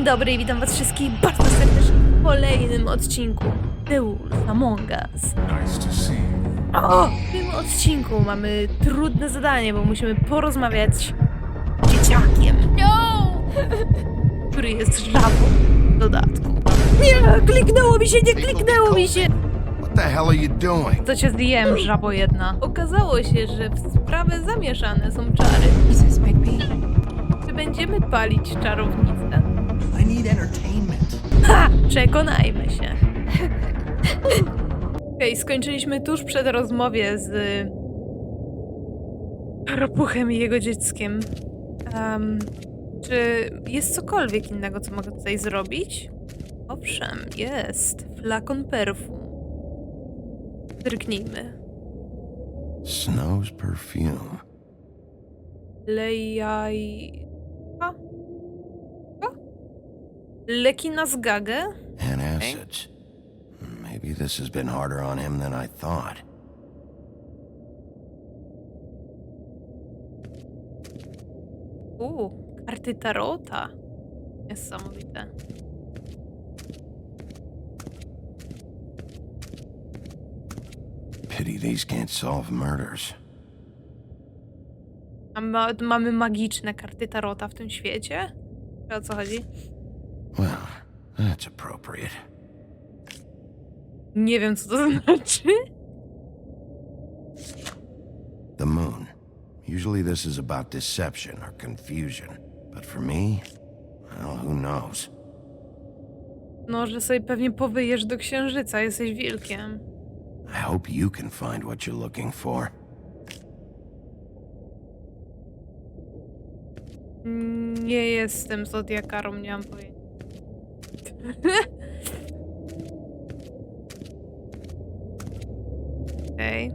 Dzień dobry i witam was wszystkich bardzo serdecznie w kolejnym odcinku Telltale Among Us. W tym odcinku mamy trudne zadanie, bo musimy porozmawiać z dzieciakiem, który jest żabą w dodatku. Nie, kliknęło mi się, nie kliknęło mi się! What the hell are you doing? To cię zdjąłem, żabo jedna. Okazało się, że w sprawę zamieszane są czary. Czy będziemy palić czarownicę? I need entertainment. Ha! Przekonajmy się. Okej, skończyliśmy tuż przed rozmowie z Ropuchem i jego dzieckiem. Czy jest cokolwiek innego, co mogę tutaj zrobić? Owszem, jest. Flakon perfum. Drgnijmy. Snow's perfume. Lejaj... Leki na zgagę? And acids. Maybe this has been harder on him than I thought. Karty tarota. Niesamowite. Pity these can't solve murders. Mamy magiczne karty tarota w tym świecie? O co chodzi? Well, that's appropriate. Nie wiem, co to znaczy. The moon. Usually this is about deception or confusion. But for me, well, who knows? No, że sobie pewnie powyjesz do księżyca, jesteś wilkiem. I hope you can find what you're looking for. Nie jestem zodiakarą, nie mam pojęcia. Okej.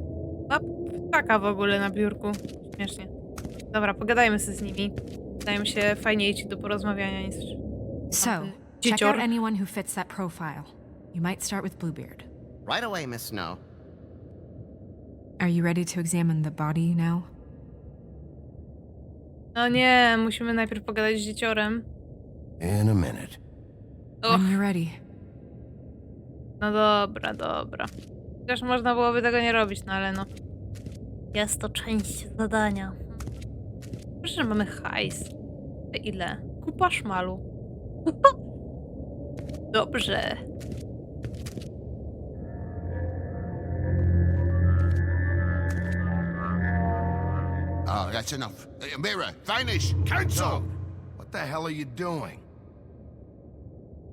A ptaka w ogóle na biurku. Śmiesznie. Dobra, pogadajmy sobie z nimi. Wydają się fajniejsi do porozmawiania niż... So, check out anyone who fits that profile. You might start with Bluebeard. Right away, Miss Snow. Are you ready to examine the body now? No nie, musimy najpierw pogadać z dzieciorem. In a minute. When you're ready. No dobra, dobra. Chociaż można byłoby tego nie robić, no ale no. Jest to część zadania. Proszę, że mamy hajs. Ile? Kupa szmalu. Dobrze. Oh, that's enough. Mirror, vanish, cancel! What the hell are you doing?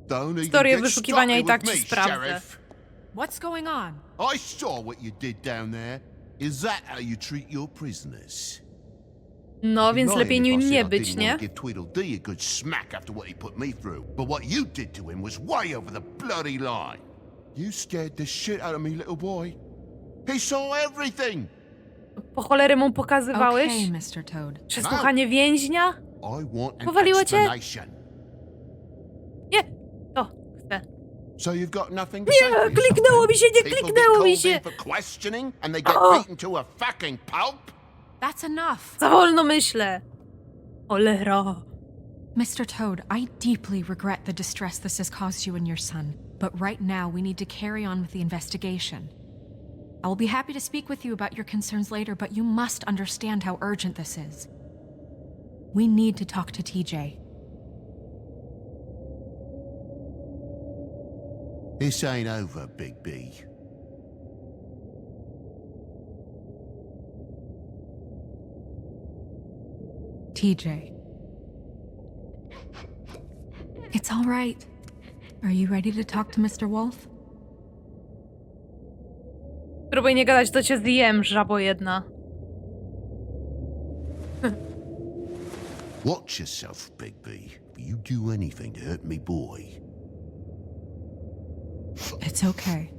Don't even Historię get wyszukiwania i started tak with ci me, sprawdzę. Sheriff. What's going on? I saw what you did down there. Is that how you treat your prisoners? No, więc Lying lepiej if I nim said nie I być, didn't nie? want to give Tweedledee a good smack after what he put me through. But what you did to him was way over the bloody line. You scared the shit out of me, little boy. He saw everything. Po cholery mu pokazywałeś? Okay, Mr. Toad. Przesłuchanie więźnia? I want an Powaliło cię? explanation. Nie, to chcę. So you've got nothing to say for Nie, yourself, kliknęło then? mi się, nie People get kliknęło mi called się. in for questioning and they get beaten to a fucking pulp? That's enough. Za wolno myślę. Cholera. Mr. Toad, I deeply regret the distress this has caused you and your son. But right now, we need to carry on with the investigation. I will be happy to speak with you about your concerns later, but you must understand how urgent this is. We need to talk to TJ. This ain't over, Bigby. TJ. It's all right. Are you ready to talk to Mr. Wolf? Próbuj nie gadać, to cię zjem, żabo jedna. Watch yourself, Bigby. You do anything to hurt me, boy. It's okay.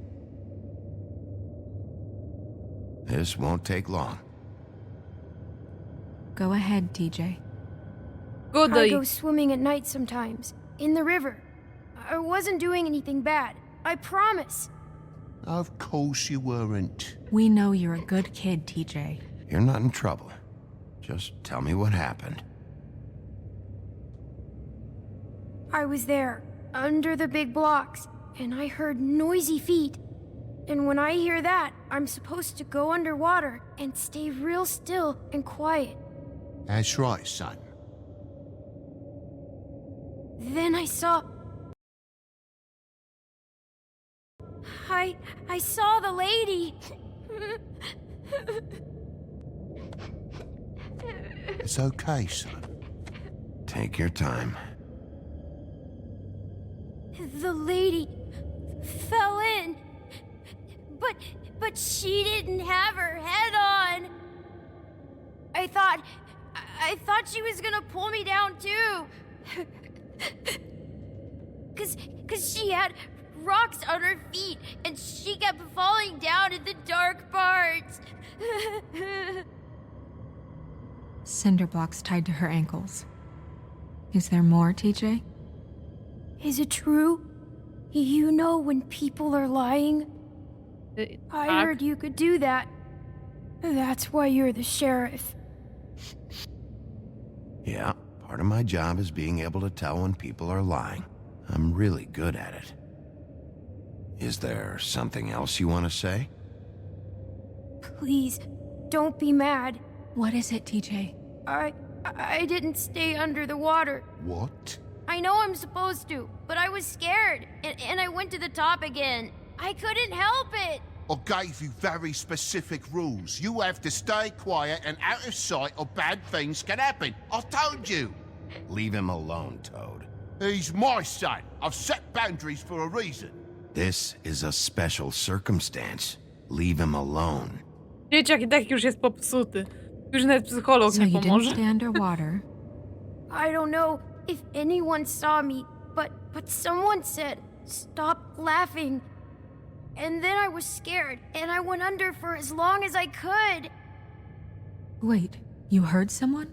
This won't take long. Go ahead, TJ. Godaj. I go swimming at night sometimes, in the river. I wasn't doing anything bad. I promise. Of course you weren't. We know you're a good kid, TJ. You're not in trouble. Just tell me what happened. I was there, under the big blocks, and I heard noisy feet. And when I hear that, I'm supposed to go underwater and stay real still and quiet. That's right, son. Then I saw... I saw the lady. It's okay, son. Take your time. The lady fell in. But she didn't have her head on. I thought she was gonna pull me down too. Cause she had rocks on her feet and she kept falling down in the dark parts. Cinder blocks tied to her ankles. Is there more, TJ? Is it true? You know when people are lying? I heard you could do that. That's why you're the sheriff. Yeah, part of my job is being able to tell when people are lying. I'm really good at it. Is there something else you want to say? Please, don't be mad. What is it, TJ? I didn't stay under the water. What? I know I'm supposed to, but I was scared, and I went to the top again. I couldn't help it. I gave you very specific rules. You have to stay quiet and out of sight or bad things can happen. I told you. Leave him alone, Toad. He's my son. I've set boundaries for a reason. This is a special circumstance. Leave him alone. Dzieciak i tak już jest popsuty. Już nawet psycholog So nie you didn't pomoże. stay underwater. I don't know if anyone saw me, but someone said, stop laughing. And then I was scared, and I went under for as long as I could. Wait, you heard someone?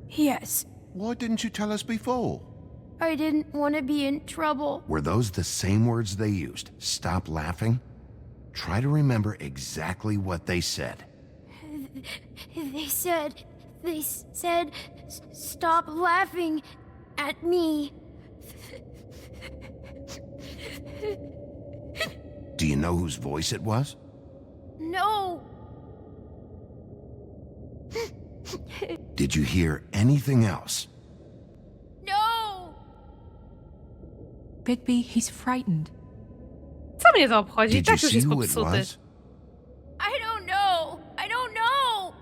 Yes, Why didn't you tell us before? I didn't want to be in trouble. Were those the same words they used? Stop laughing? Try to remember exactly what they said. They said, stop laughing at me. Do you know whose voice it was? No. Did you hear anything else? No. Bigby, he's frightened. Co mnie to obchodzi? I Did you tak już see jest who it popsuty. was? I don't know.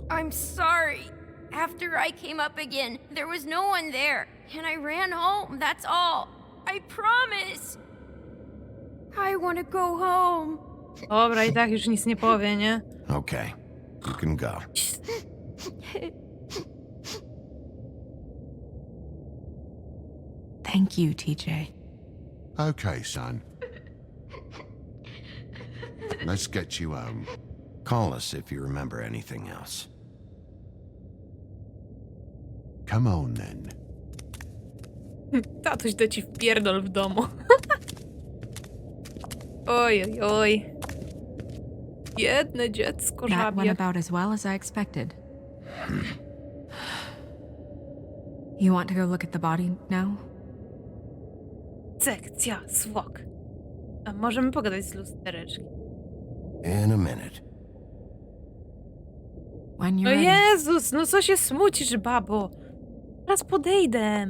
I'm sorry. After I came up again, there was no one there, and I ran home, that's all. I promise. I want to go home. Dobra, i tak już nic nie powie, nie? Okay, you can go. Thank you, TJ. Okay, son. Let's get you home. Call us if you remember anything else. Come on, then. Tatuś da ci wpierdol w domu. Oj, oj, oj. Biedne dziecko That went żabie. about as well as I expected. You want to go look at the body now? Sekcja zwłok. A możemy pogadać z lustereczki. In a minute. When you're No ready. Jezus, no co się smucisz, babo? Teraz podejdę.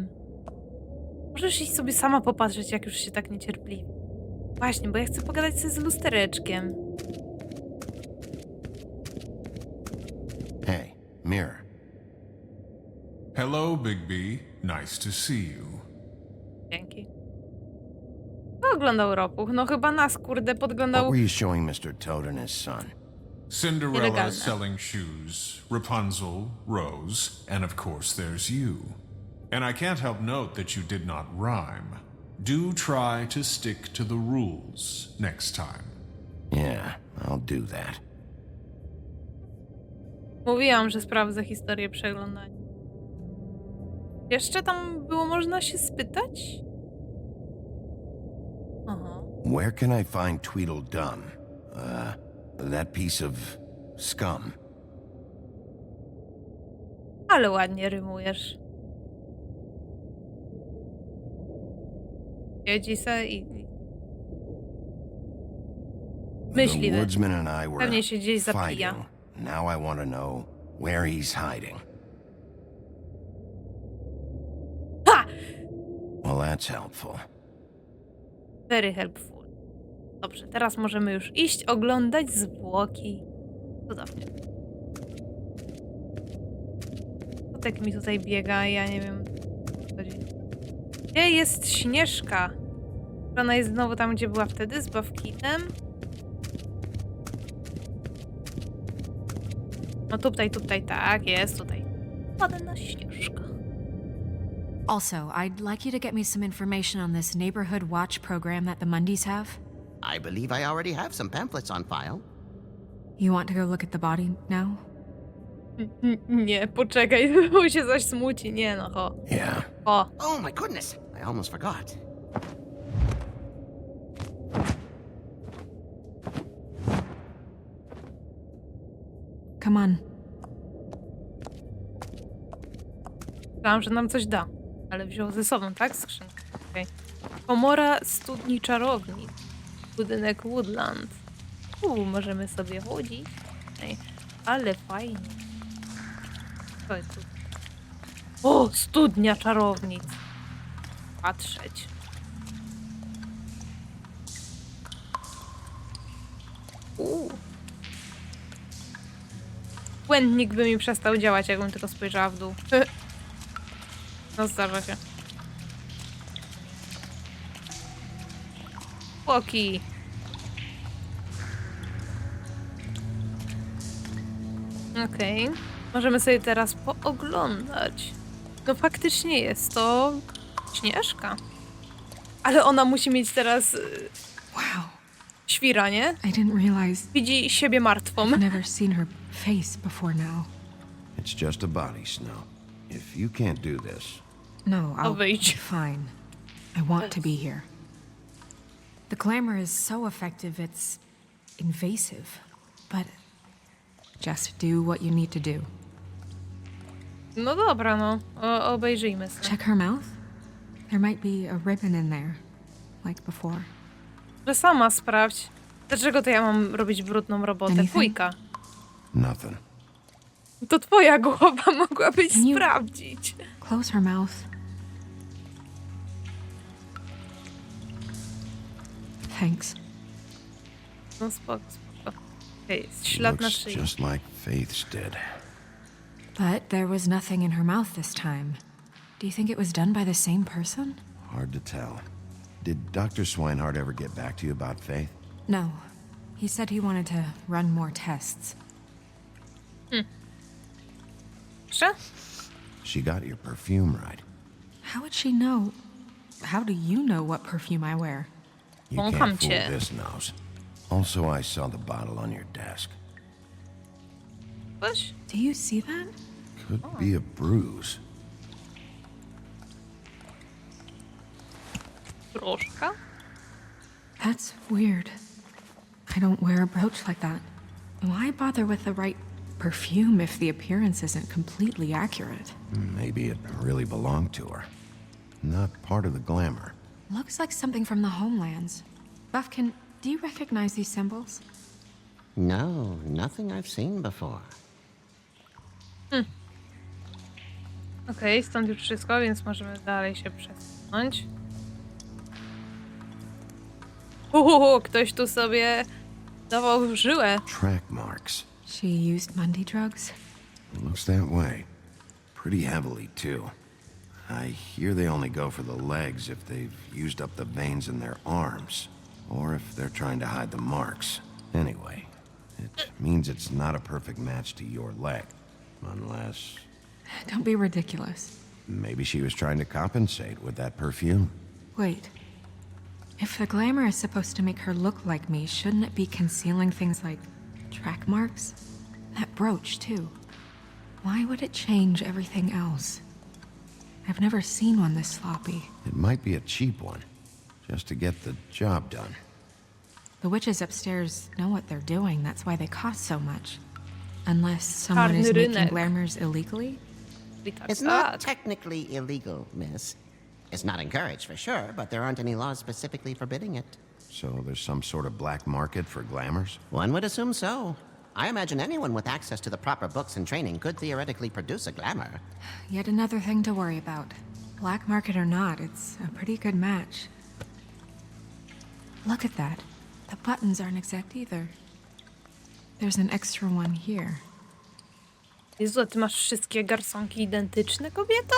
Możesz iść sobie sama popatrzeć, jak już się tak niecierpliwi. Właśnie, bo ja chcę pogadać sobie z lustereczkiem. Hey, mirror. Hello, Bigby. Nice to see you. Dzięki. Kto oglądał Ropuch? No chyba nas, kurde, What podglądał... were you showing Mr. Toad and his son? Cinderella Illegalne. selling shoes, Rapunzel, Rose, and of course there's you. And I can't help note that you did not rhyme. Do try to stick to the rules next time. Yeah, I'll do that. Mówiłam, że sprawdzę historię przeglądania. Jeszcze tam było można się spytać? Aha. Where can I find Tweedledum? That piece of scum. Ale ładnie rymujesz. Siedzi se i The myśli. woodsman and I were Pewnie się gdzieś zapija. fighting. Now I want to know where he's hiding. Ha! Well, that's helpful. Very helpful. Dobrze, teraz możemy już iść, oglądać zwłoki. Cudownie. Kotek mi tutaj biega, ja nie wiem, o co chodzi. Gdzie jest Śnieżka? Ona jest znowu tam, gdzie była wtedy, z Bawkitem? No tutaj, tak, jest tutaj. Ładna Śnieżka. Also, I'd like you to get me some information on this neighborhood watch program that the Mundys have. I believe I already have some pamphlets on file. You want to go look at the body now? Nie, poczekaj, bo się zaś smuci. Nie no, ho. Yeah. O, Oh my goodness, I almost forgot. Come on. myślałam, że nam coś da. Ale wziął ze sobą, tak? Skrzynkę. Okay. Komora studni czarownic. Budynek Woodland. Możemy sobie chodzić. Ej, ale fajnie. Co jest tu? O, studnia czarownic. Patrzeć. Błędnik by mi przestał działać, jakbym tylko spojrzała w dół. No zdarza się. Łoki. Okej. Możemy sobie teraz pooglądać. No faktycznie jest to Śnieżka. Ale ona musi mieć teraz Wow. świra, nie? I didn't realize Widzi siebie martwą. I've never seen her face before now. It's just a body, Snow. If you can't do this, No, I'll be wyjdź. fine. I want to be here. The glamour is so effective, it's invasive. But just do what you need to do. No dobra, no. Obejrzyjmy sobie. Check her mouth. There might be a ribbon in there, like before. Że sama sprawdź. Dlaczego to ja mam robić brudną robotę? Anything? Fujka. nothing. To twoja głowa mogłabyś Can you- sprawdzić. Close her mouth. Thanks. No spoko, spoko. Okej, jest ślad na Looks szyi. just like Faith's did. But there was nothing in her mouth this time. Do you think it was done by the same person? Hard to tell. Did Dr. Swinehart ever get back to you about Faith? No. He said he wanted to run more tests. Proszę? She got your perfume right. How would she know? How do you know what perfume I wear? You Wącham can't fool cię. this nose. Also, I saw the bottle on your desk. Coś? Do you see that? Could be a bruise. Troszkę? That's weird. I don't wear a brooch like that. Why bother with the right perfume if the appearance isn't completely accurate? Maybe it really belonged to her. Not part of the glamour. Looks like something from the homelands. Buffkin, do you recognize these symbols? No, nothing I've seen before. Okej, stąd już wszystko, więc możemy dalej się przesunąć. Ktoś tu sobie dawał żyłę. Track marks. She used Mundy drugs? Looks that way. Pretty heavily, too. I hear they only go for the legs if they've used up the veins in their arms, or if they're trying to hide the marks. Anyway, it means it's not a perfect match to your leg. Unless Don't be ridiculous. maybe she was trying to compensate with that perfume. Wait. If the glamour is supposed to make her look like me, shouldn't it be concealing things like track marks? That brooch, too. Why would it change everything else? I've never seen one this sloppy. It might be a cheap one, just to get the job done. The witches upstairs know what they're doing, that's why they cost so much. Unless someone is Czarny making rynek. glamours illegally? I tak, It's tak. not technically illegal, miss. It's not encouraged for sure, but there aren't any laws specifically forbidding it. So there's some sort of black market for glamours? One would assume so. I imagine anyone with access to the proper books and training could theoretically produce a glamour. Yet another thing to worry about. Black market or not, it's a pretty good match. Look at that. The buttons aren't exact either. There's an extra one here. Jezu, a ty masz wszystkie garsonki identyczne, kobieto?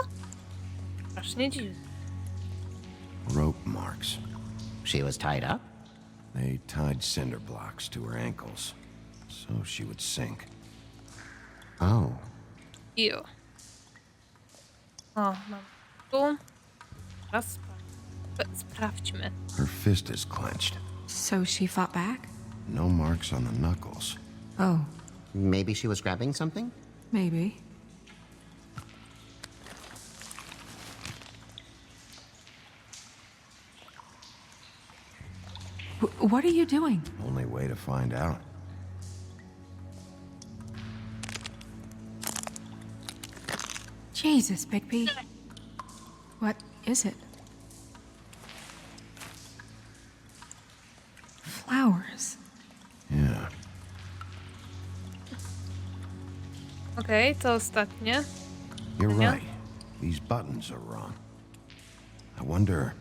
Strasznie dziwne. Rope marks. She was tied up? They tied cinder blocks to her ankles, so she would sink. Oh. Iu. O, mam tu. Teraz sprawdźmy. Her fist is clenched. So she fought back? No marks on the knuckles. Oh, Maybe she was grabbing something? maybe. What are you doing? Only way to find out. Jesus, Bigby. What is it? Flowers. Yeah. Okej, to ostatnie. You're Yeah. right. These buttons are wrong. I wonder...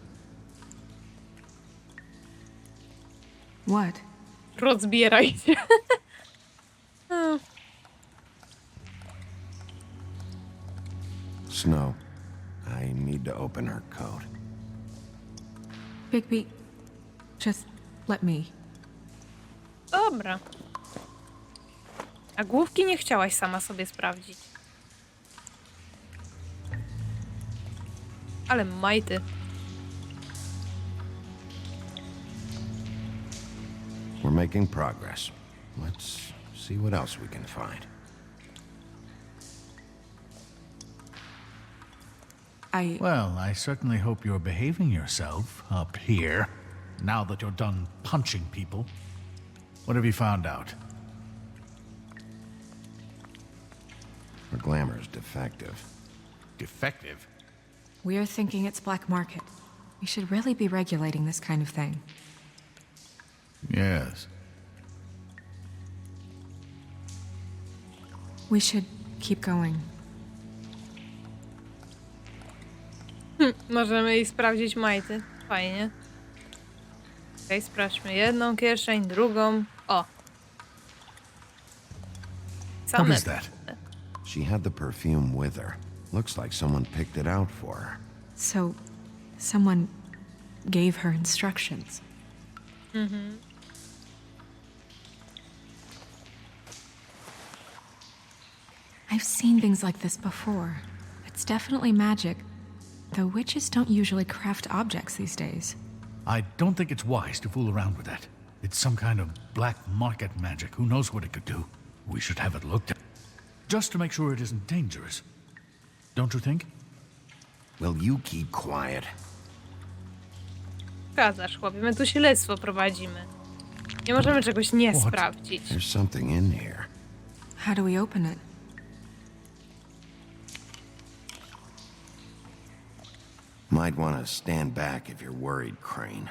What? Rozbieraj się. Snow, I need to open her coat. Bigby, just let me. Dobra. A główki nie chciałaś sama sobie sprawdzić. Ale majty. We're making progress. Let's see what else we can find. Well, I certainly hope you're behaving yourself up here, now that you're done punching people. What have you found out? Her glamour's defective. Defective? We're thinking it's black market. We should really be regulating this kind of thing. Yes. We should keep going. Możemy jej sprawdzić majty. Fajnie. Okej, sprawdźmy jedną kieszeń, drugą. O! What Same. is that? She had the perfume with her. Looks like someone picked it out for her. So, someone gave her instructions. I've seen things like this before. It's definitely magic, though witches don't usually craft objects these days. I don't think it's wise to fool around with that. It's some kind of black market magic. Who knows what it could do? We should have it looked at. Just to make sure it isn't dangerous. Don't you think? Will you keep quiet? Zgadzasz, chłopie, my tu śledztwo prowadzimy. Nie możemy czegoś nie What? sprawdzić. There's something in here. How do we open it? Might want to stand back if you're worried, Crane.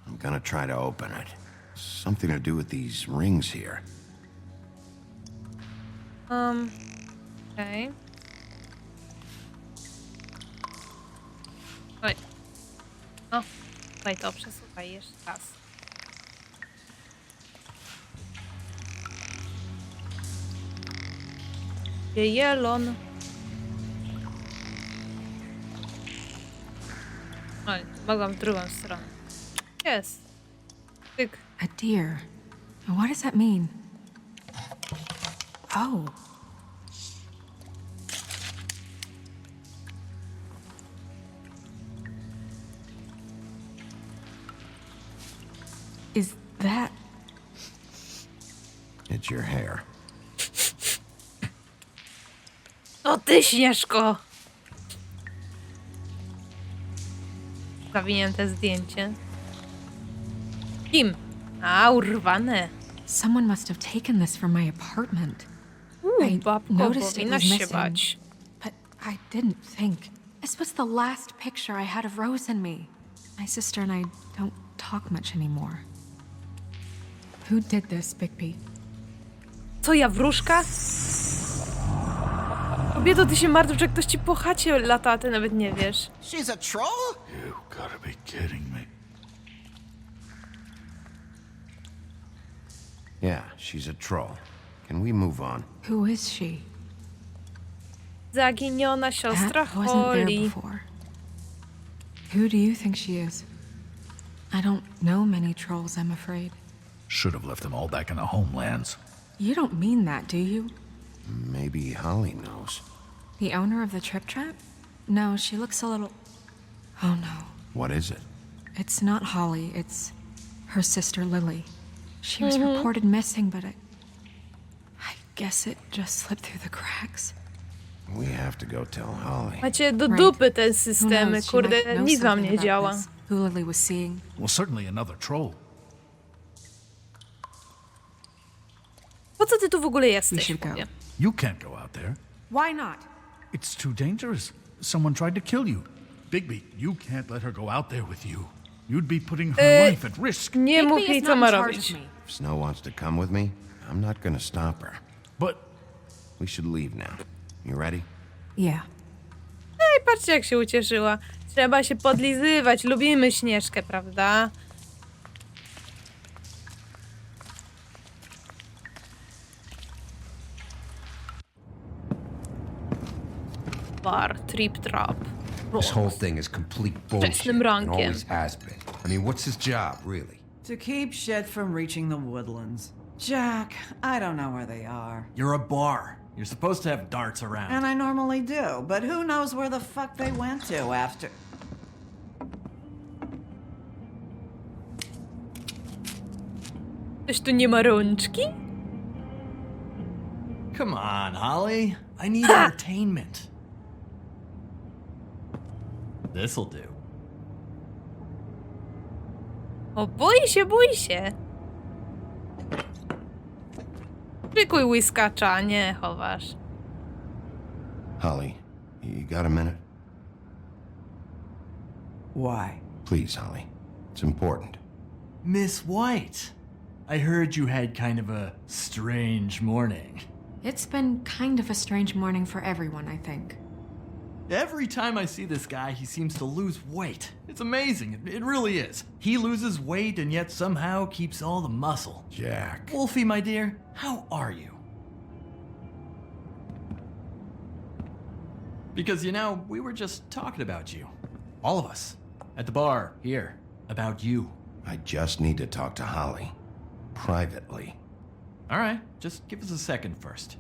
I'm gonna try to open it. Something to do with these rings here. Okej. Oj. No, tutaj to przesuwaj jeszcze raz. Jelon. Oj, mogłam w drugą stronę. Jest. Tyk. A deer. What does that mean? Oh. Is that... It's your hair. O ty, Śnieżko! Zawinięte zdjęcie. Kim? A, urwane. Someone must have taken this from my apartment. I Babko, noticed it powinnaś was się missing, bać. but I didn't think. This was the last picture I had of Rose and me. My sister and I don't talk much anymore. Who did this, Bigby? Co ja, wróżka? Kobieto, ty się martwisz, że ktoś ci po chacie lata, a ty nawet nie wiesz. She's a troll? You gotta be kidding me. Yeah, she's a troll. Can we move on? Who is she? Zaginiona siostra That wasn't there Holly. before. Who do you think she is? I don't know many trolls, I'm afraid. Should have left them all back in the homelands. You don't mean that, do you? Maybe Holly knows. The owner of the Trip Trap? No, she looks a little... Oh no. What is it? It's not Holly, it's her sister Lily. She was reported missing, but I guess it just slipped through the cracks. We have to go tell Holly. Macie do Right. dupy te Who systemy, knows, she might kurde, know nic wam something nie about działa. this, who Lily was seeing. Well, certainly another troll. Po co ty tu w ogóle We jesteś? should go. mówię? You can't go out there. Why not? It's too dangerous. Someone tried to kill you. Bigby, you can't let her go out there with you. You'd be putting her life at risk. Nie mów Bigby jej, is co not ma in charge robić. of me. If Snow wants to come with me, I'm not gonna stop her. But We should leave now. You ready? Yeah. Ej, patrzcie, jak się ucieszyła. Trzeba się podlizywać. Lubimy Śnieżkę, prawda? Bar, trip trap. This whole thing is complete bullshit Wczesnym and rankiem. always has been. I mean, what's his job, really? To keep shit from reaching the woodlands. Jack, I don't know where they are. You're a bar. You're supposed to have darts around. And I normally do, but who knows where the fuck they went to after. Ktoś tu nie ma rączki? Come on, Holly. I need entertainment. This'll do. O, bój się, bój się. Szykuj whiskacza, nie chowasz. Holly, you got a minute? Why? Please, Holly. It's important. Miss White, I heard you had kind of a strange morning. It's been kind of a strange morning for everyone, I think. Every time I see this guy, he seems to lose weight. It's amazing. It really is. He loses weight and yet somehow keeps all the muscle. Jack. Wolfie, my dear, how are you? Because, you know, we were just talking about you. All of us. At the bar, here. About you. I just need to talk to Holly. Privately. All right, just give us a second first.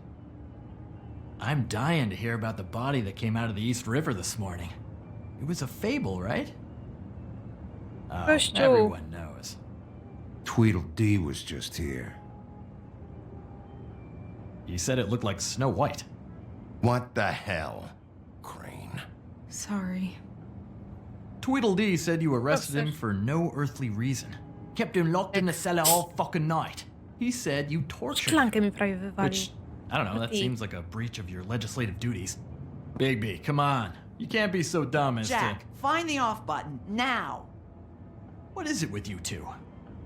I'm dying to hear about the body that came out of the East River this morning. It was a fable, right? Oh, Gościu. everyone knows. Tweedledee was just here. You said it looked like Snow White. What the hell? Crane. Sorry. Tweedledee said you arrested him sir. for no earthly reason. Kept him locked in the cellar all fucking night. He said you tortured him. Szklankę mi prawie wywalił. Which, I don't know, that Hey. seems like a breach of your legislative duties. Bigby, come on. You can't be so dumb as Jack, to... find the off button, now! What is it with you two?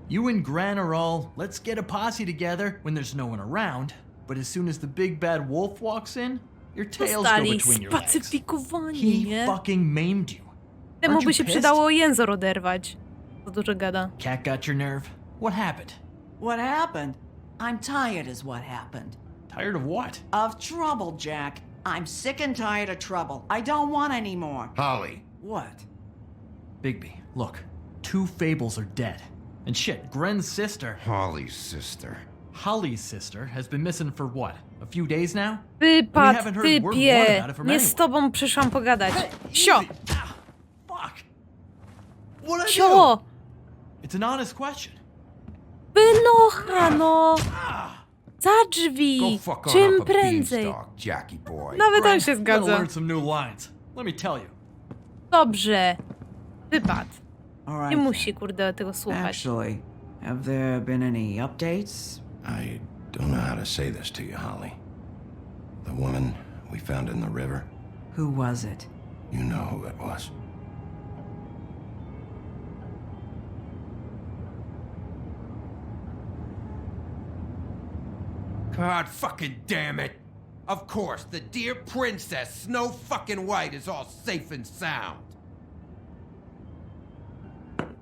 You and Gran are all, let's get a posse together when there's no one around, but as soon as the big bad wolf walks in, your tails go Zostali between your legs. spacyfikowani, He nie? fucking maimed you. Temu Aren't by you się pissed? przydało język oderwać. To dużo gada. Cat got your nerve? What happened? What happened? I'm tired, is what happened. Tired of what? Of trouble, Jack. I'm sick and tired of trouble. I don't want any more. Holly. What? Bigby, look. 2 fables are dead. And shit, Gren's sister, Holly's sister. Holly's sister, has been missing for what? A few days now? We haven't Wypad, heard word one typie! about it from Nie anyone. z tobą przyszłam pogadać. Sio! Easy. Ah, fuck. What'd I do? Sio! It's an honest question. Wynocha, no! Za Go drzwi! fuck on Czym up a prędzej! beanstalk, Jackie boy. Nawet on się You gotta zgadza. learn some new lines. Let me tell you. Dobrze. Wypad. All Nie right. musi, kurde, tego słuchać. Actually, have there been any updates? I don't know how to say this to you, Holly. The woman we found in the river, Who was it? You know who it was. God fucking damn it! Of course, the dear princess, Snow fucking White, is all safe and sound.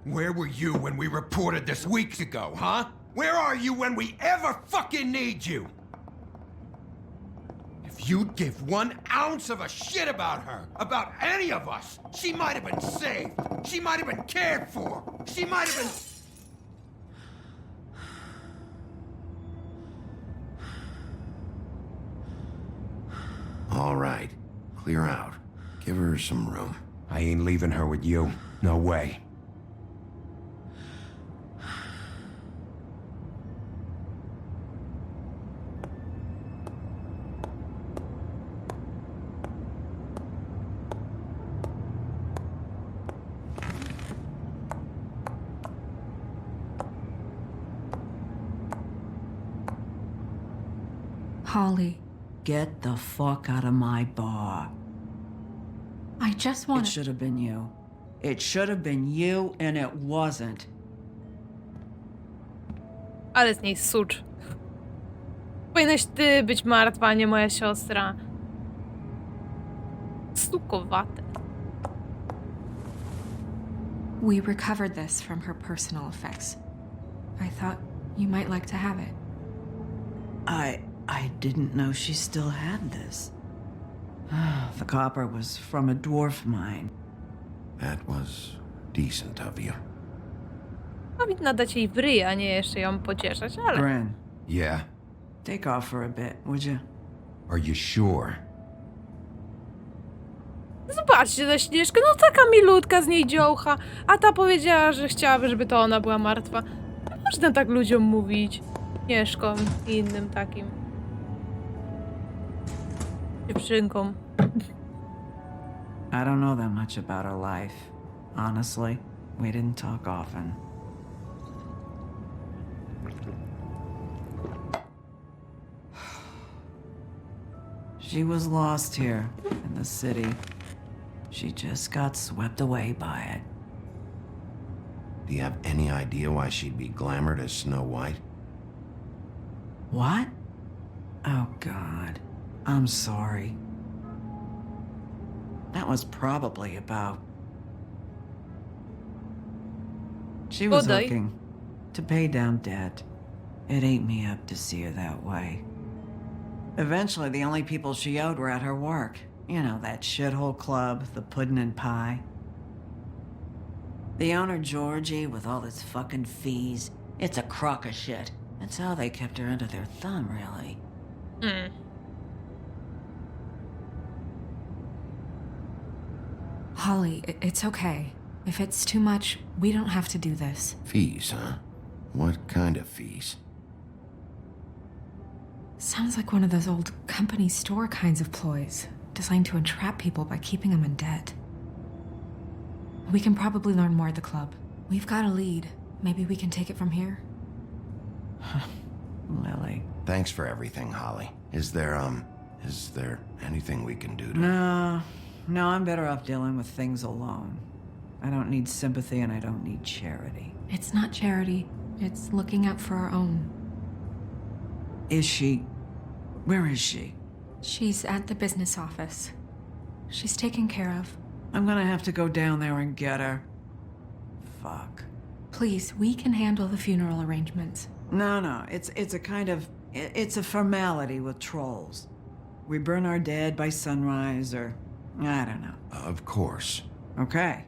Where were you when we reported this weeks ago, huh? Where are you when we ever fucking need you? If you'd give 1 ounce of a shit about her, about any of us, she might have been saved. She might have been cared for. She might have been... All right. Clear out. Give her some room. I ain't leaving her with you. No way. Holly, Get the fuck out of my bar. I just It want to... should have been you. It should have been you, and it wasn't. Ale z niej sucz. Powinnaś ty być martwa, a nie moja siostra. Stukowate. We recovered this from her personal effects. I thought you might like to have it. I didn't know she still had this. The copper was from a dwarf mine. That was decent of you. Powinna dać jej w ryj, a nie jeszcze ją pocieszać, ale... Bryn, Yeah? take off for a bit, would you? Are you sure? Zobaczcie na Śnieżkę, no taka milutka z niej dziołcha, a ta powiedziała, że chciałaby, żeby to ona była martwa. Nie można tak ludziom mówić. Śnieżkom i innym takim. Dziewczynkom. I don't know that much about her life. Honestly, we didn't talk often. She was lost here in the city. She just got swept away by it. Do you have any idea why she'd be glamored as Snow White? What? Oh, God. I'm sorry. That was probably about... She was Bodaj. looking to pay down debt. It ate me up to see her that way. Eventually, the only people she owed were at her work. You know, that shithole club, the Puddin' and Pie. The owner, Georgie, with all his fucking fees, it's a crock of shit. That's how they kept her under their thumb, really. Holly, it's okay. If it's too much, we don't have to do this. Fees, huh? What kind of fees? Sounds like one of those old company store kinds of ploys, designed to entrap people by keeping them in debt. We can probably learn more at the club. We've got a lead. Maybe we can take it from here? Lily. Thanks for everything, Holly. Is there anything we can do to... No, I'm better off dealing with things alone. I don't need sympathy and I don't need charity. It's not charity. It's looking out for our own. Is she... Where is she? She's at the business office. She's taken care of. I'm gonna have to go down there and get her. Fuck. Please, we can handle the funeral arrangements. No, it's a kind of... It's a formality with trolls. We burn our dead by sunrise, or... I don't know. Of course. Okay,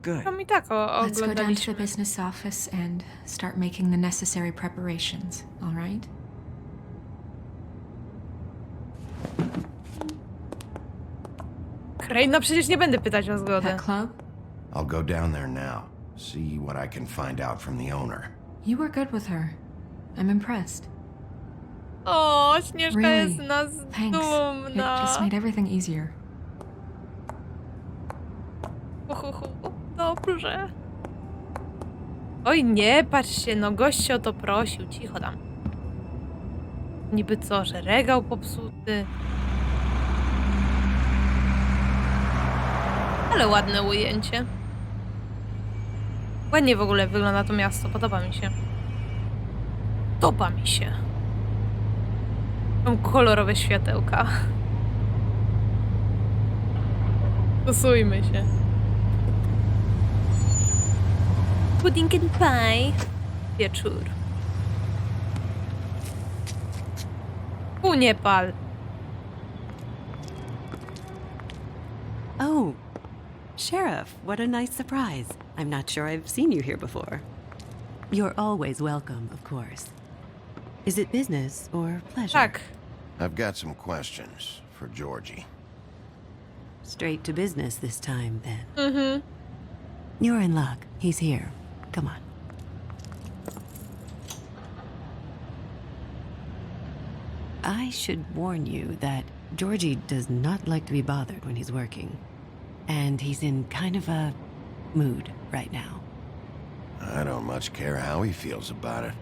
good. To mi tak Let's go down to the oglądaliśmy. business office and start making the necessary preparations, all right? Crane, no przecież nie będę pytać o zgodę. That club? I'll go down there now. See what I can find out from the owner. You were good with her. I'm impressed. O, Śnieżka Really? jest nas Thanks. It dumna. just made everything easier. Dobrze. Oj, nie, patrzcie, no gość się o to prosił. Cicho tam. Niby co, że regał popsuty. Ale ładne ujęcie. Ładnie w ogóle wygląda to miasto, podoba mi się. Podoba mi się. Są kolorowe światełka. Stosujmy się. Pudding and pie. Wieczór. Nie pal. Oh, Sheriff, what a nice surprise. I'm not sure I've seen you here before. You're always welcome, of course. Is it business or pleasure? Tak. I've got some questions for Georgie. Straight to business this time, then. Mhm. You're in luck. He's here. Come on. I should warn you that Georgie does not like to be bothered when he's working. And he's in kind of a mood right now. I don't much care how he feels about it.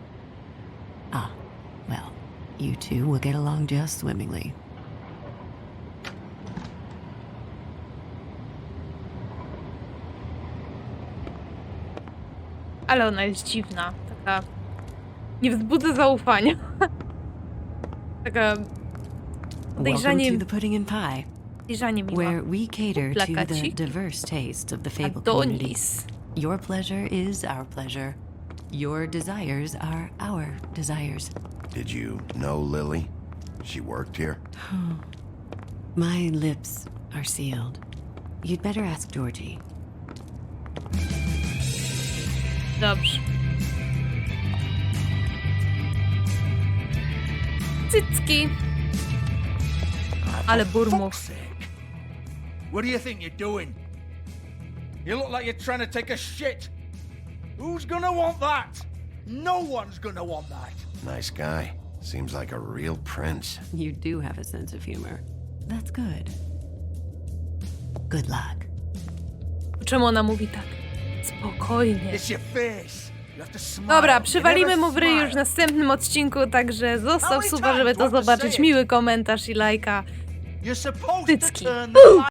Ah, well, you two will get along just swimmingly. Ale ona jest dziwna. Taka... Nie wzbudza zaufania. Taka... Welcome to the Pudding and Pie, Podejrzanie miła. where we cater to the Plakacik. diverse tastes of the Fable community. Adonis. Your pleasure is our pleasure. Your desires are our desires. Did you know Lily? She worked here? My lips are sealed. You'd better ask Georgie. Dobrze. Cycki. Ale burmów. What do you think you're doing? You look like you're trying to take a shit. Who's gonna want that? No one's gonna want that. Nice guy. Seems like a real prince. You do have a sense of humor. That's good. Good luck. Czemu ona mówi tak? Spokojnie. It's your face. You have to smile. Dobra, You przywalimy never mu w ryj już smile. w następnym odcinku, także zostaw suba, żeby to zobaczyć. Miły komentarz i lajka. You're supposed to Cycki. turn the